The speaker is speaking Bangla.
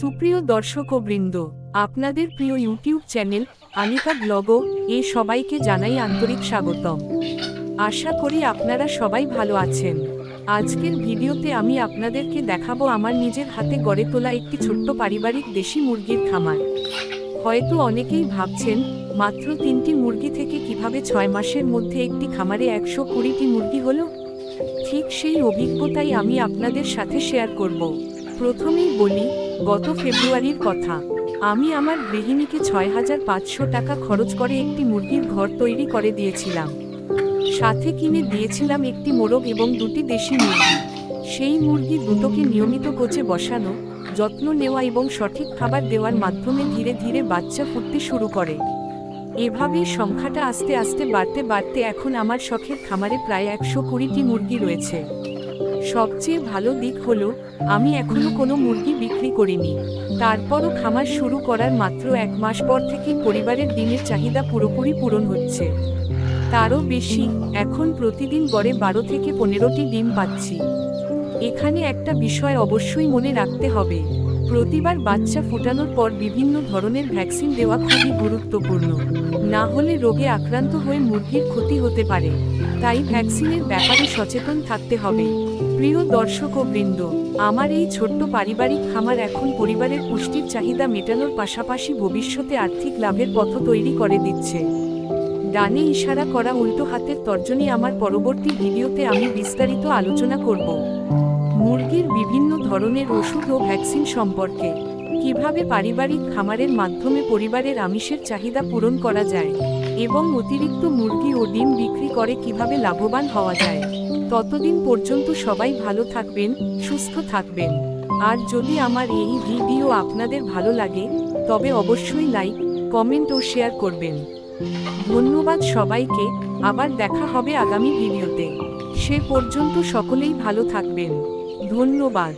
সুপ্রিয় দর্শকবৃন্দ, আপনাদের প্রিয় ইউটিউব চ্যানেল আনিকা ব্লগো এ সবাইকে জানাই আন্তরিক স্বাগতম। আশা করি আপনারা সবাই ভালো আছেন। আজকের ভিডিওতে আমি আপনাদেরকে দেখাবো আমার নিজের হাতে গড়ে তোলা একটি ছোট্ট পারিবারিক দেশি মুরগির খামার। হয়তো অনেকেই ভাবছেন, মাত্র 3টি মুরগি থেকে কিভাবে 6 মাসের মধ্যে একটি খামারে 120টি মুরগি হলো। ঠিক সেই অভিজ্ঞতাই আমি আপনাদের সাথে শেয়ার করব। প্রথমেই বলি, গত ফেব্রুয়ারির কথা। আমি আমার গৃহিণীকে 6,500 টাকা খরচ করে একটি মুরগির ঘর তৈরি করে দিয়েছিলাম। সাথে কিনে দিয়েছিলাম একটি মোরগ এবং 2টি দেশি মুরগি। সেই মুরগি দুটোকে নিয়মিত কোচে বসানো, যত্ন নেওয়া এবং সঠিক খাবার দেওয়ার মাধ্যমে ধীরে ধীরে বাচ্চা ফুটতে শুরু করে। এভাবেই সংখ্যাটা আস্তে আস্তে বাড়তে বাড়তে এখন আমার শখের খামারে প্রায় 120টি মুরগি রয়েছে। সবচেয়ে ভালো দিক হলো, আমি এখনো কোনো মুরগি বিক্রি করিনি। তারপরও খামার শুরু করার মাত্র 1 মাস পর থেকেই পরিবারের ডিমের চাহিদা পুরোপুরি পূরণ হচ্ছে। তারও বেশি, এখন প্রতিদিন গড়ে 12 থেকে 15টি ডিম পাচ্ছি। এখানে একটা বিষয় অবশ্যই মনে রাখতে হবে, প্রতিবার বাচ্চা ফোটানোর পর বিভিন্ন ধরনের ভ্যাকসিন দেওয়া খুবই গুরুত্বপূর্ণ। না হলে রোগে আক্রান্ত হয়ে মুরগির ক্ষতি হতে পারে। তাই ভ্যাকসিনের ব্যাপারে সচেতন থাকতে হবে। প্রিয় দর্শকবৃন্দ, আমার এই ছোট্ট পারিবারিক খামার এখন পরিবারের পুষ্টির চাহিদা মেটানোর পাশাপাশি ভবিষ্যতে আর্থিক লাভের পথ তৈরি করে দিচ্ছে। ডানে ইশারা করা উল্টো হাতের তর্জনী আমার পরবর্তী ভিডিওতে আমি বিস্তারিত আলোচনা করব। মুরগির বিভিন্ন ধরনের ওষুধ ও ভ্যাকসিন সম্পর্কে, কিভাবে পারিবারিক খামারের মাধ্যমে পরিবারের আমিষের চাহিদা পূরণ করা যায় এবং অতিরিক্ত মুরগি ও ডিম বিক্রি করে কিভাবে লাভবান হওয়া যায়। ততদিন পর্যন্ত সবাই ভালো থাকবেন, সুস্থ থাকবেন। আর যদি আমার এই ভিডিও আপনাদের ভালো লাগে, তবে অবশ্যই লাইক, কমেন্ট ও শেয়ার করবেন। ধন্যবাদ সবাইকে। আবার দেখা হবে আগামী ভিডিওতে। সে পর্যন্ত সকলেই ভালো থাকবেন। ধন্যবাদ।